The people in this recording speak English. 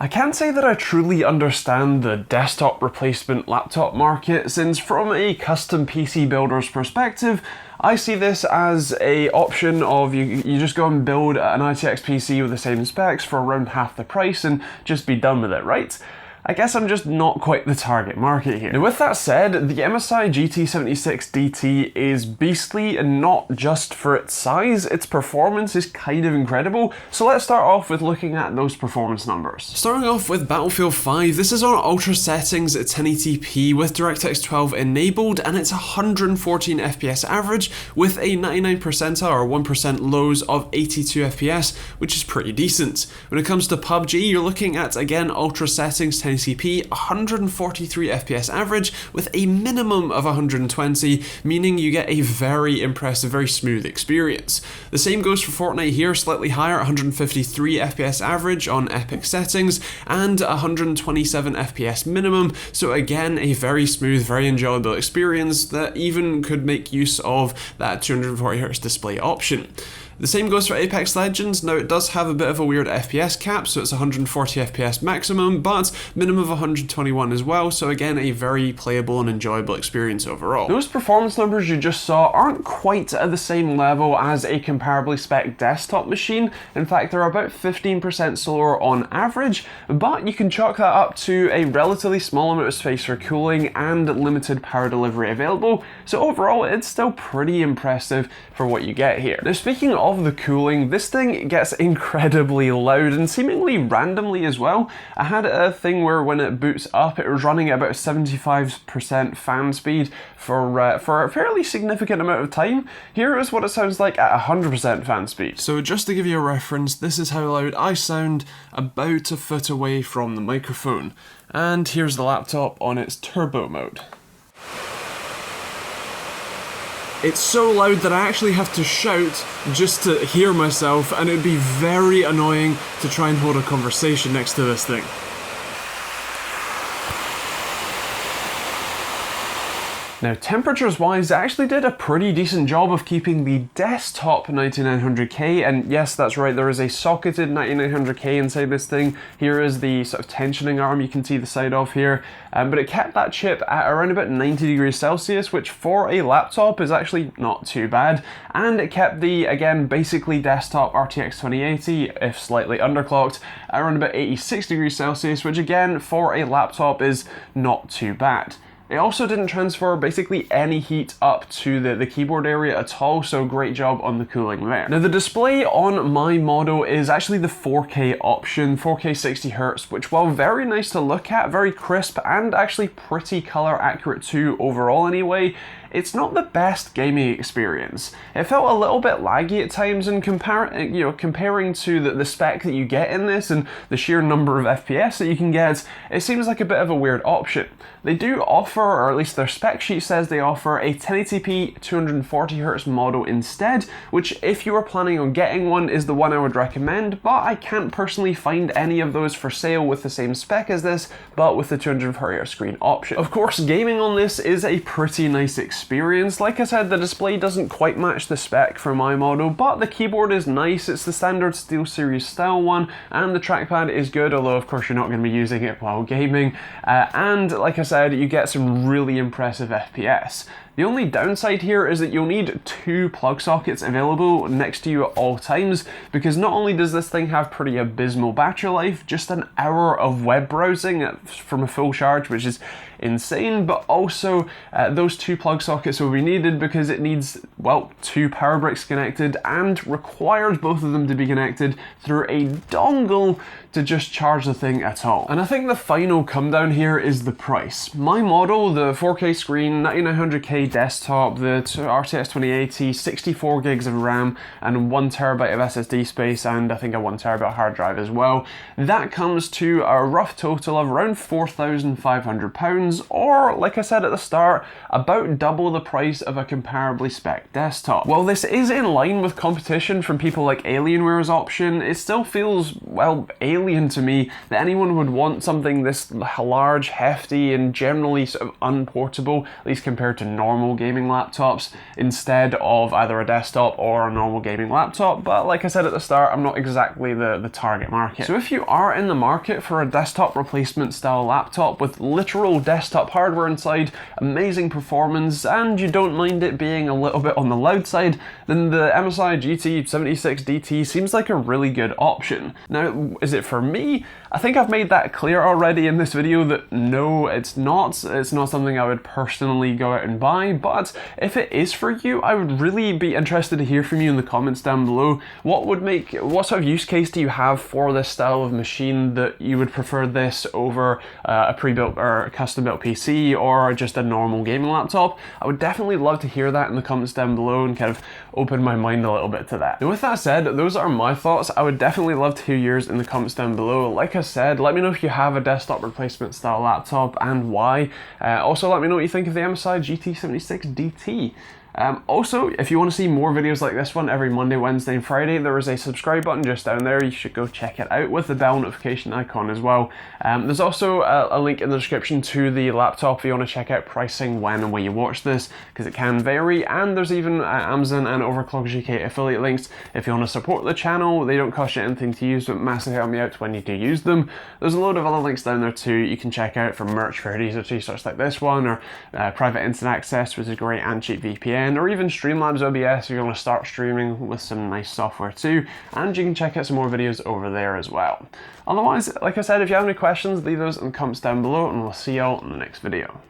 I can't say that I truly understand the desktop replacement laptop market, since from a custom PC builder's perspective, I see this as a option of you just go and build an ITX PC with the same specs for around half the price and just be done with it, right? I guess I'm just not quite the target market here. Now with that said, the MSI GT76 DT is beastly, and not just for its size, its performance is kind of incredible. So let's start off with looking at those performance numbers. Starting off with Battlefield 5, this is on ultra settings at 1080p with DirectX 12 enabled, and it's 114 FPS average with a 99 percentile or 1% lows of 82 FPS, which is pretty decent. When it comes to PUBG, you're looking at, again, ultra settings, 1080p, 143 FPS average with a minimum of 120, meaning you get a very impressive, very smooth experience. The same goes for Fortnite here, slightly higher, 153 FPS average on epic settings and 127 FPS minimum, so again a very smooth, very enjoyable experience that even could make use of that 240Hz display option. The same goes for Apex Legends. Now it does have a bit of a weird FPS cap, so it's 140 FPS maximum, but minimum of 121 as well, so again a very playable and enjoyable experience overall. Those performance numbers you just saw aren't quite at the same level as a comparably spec desktop machine. In fact, they're about 15% slower on average, but you can chalk that up to a relatively small amount of space for cooling and limited power delivery available, so overall it's still pretty impressive for what you get here. Now speaking of the cooling, this thing gets incredibly loud and seemingly randomly as well. I had a thing where when it boots up, it was running at about 75% fan speed for a fairly significant amount of time. Here is what it sounds like at 100% fan speed. So just to give you a reference, this is how loud I sound about a foot away from the microphone. And here's the laptop on its turbo mode. It's so loud that I actually have to shout just to hear myself, and it'd be very annoying to try and hold a conversation next to this thing. Now, temperatures-wise, it actually did a pretty decent job of keeping the desktop 9900K, and yes, that's right, there is a socketed 9900K inside this thing. Here is the sort of tensioning arm you can see the side of here, but it kept that chip at around about 90 degrees Celsius, which for a laptop is actually not too bad, and it kept the, again, basically desktop RTX 2080, if slightly underclocked, at around about 86 degrees Celsius, which again, for a laptop is not too bad. It also didn't transfer basically any heat up to the keyboard area at all, so great job on the cooling there. Now the display on my model is actually the 4K option, 4K 60Hz, which while very nice to look at, very crisp, and actually pretty color accurate too overall anyway, it's not the best gaming experience. It felt a little bit laggy at times, and comparing to the spec that you get in this and the sheer number of FPS that you can get, it seems like a bit of a weird option. They do offer, or at least their spec sheet says they offer, a 1080p 240Hz model instead, which if you are planning on getting one is the one I would recommend, but I can't personally find any of those for sale with the same spec as this, but with the 240Hz screen option. Of course, gaming on this is a pretty nice experience. Like I said, the display doesn't quite match the spec for my model, but the keyboard is nice. It's the standard SteelSeries style one, and the trackpad is good, although of course you're not going to be using it while gaming. And like I said, you get some really impressive FPS. The only downside here is that you'll need 2 plug sockets available next to you at all times, because not only does this thing have pretty abysmal battery life, just an hour of web browsing from a full charge, which is insane, but also those 2 plug sockets will be needed because it needs, well, 2 power bricks connected and requires both of them to be connected through a dongle to just charge the thing at all. And I think the final come down here is the price. My model, the 4K screen, 9900K desktop, the RTX 2080, 64 gigs of RAM and 1 terabyte of SSD space, and I think a 1 terabyte hard drive as well, that comes to a rough total of around £4,500, or like I said at the start, about double the price of a comparably spec desktop. While this is in line with competition from people like Alienware's option, it still feels, well, alien alien to me that anyone would want something this large, hefty, and generally sort of unportable, at least compared to normal gaming laptops, instead of either a desktop or a normal gaming laptop. But like I said at the start, I'm not exactly the target market. So if you are in the market for a desktop replacement style laptop with literal desktop hardware inside, amazing performance, and you don't mind it being a little bit on the loud side, then the MSI GT76 DT seems like a really good option. Now, is it for me? I think I've made that clear already in this video that no, it's not. It's not something I would personally go out and buy, but if it is for you, I would really be interested to hear from you in the comments down below. What sort of use case do you have for this style of machine that you would prefer this over a pre-built or a custom-built PC or just a normal gaming laptop? I would definitely love to hear that in the comments down below and kind of open my mind a little bit to that. Now with that said, those are my thoughts. I would definitely love to hear yours in the comments down below. Like I said, let me know if you have a desktop replacement style laptop and why. Also let me know what you think of the MSI GT76 DT. Also, if you want to see more videos like this one every Monday, Wednesday, and Friday, there is a subscribe button just down there. You should go check it out with the bell notification icon as well. There's also a link in the description to the laptop if you want to check out pricing when and where you watch this, because it can vary. And there's even Amazon and Overclockers UK affiliate links if you want to support the channel. They don't cost you anything to use, but massively help me out when you do use them. There's a load of other links down there too you can check out for merch for hoodies or t-shirts like this one, or private internet access, which is great, and cheap VPN, or even Streamlabs OBS if you're going to start streaming with some nice software too, and you can check out some more videos over there as well. Otherwise, like I said, if you have any questions, leave those in the comments down below, and we'll see y'all in the next video.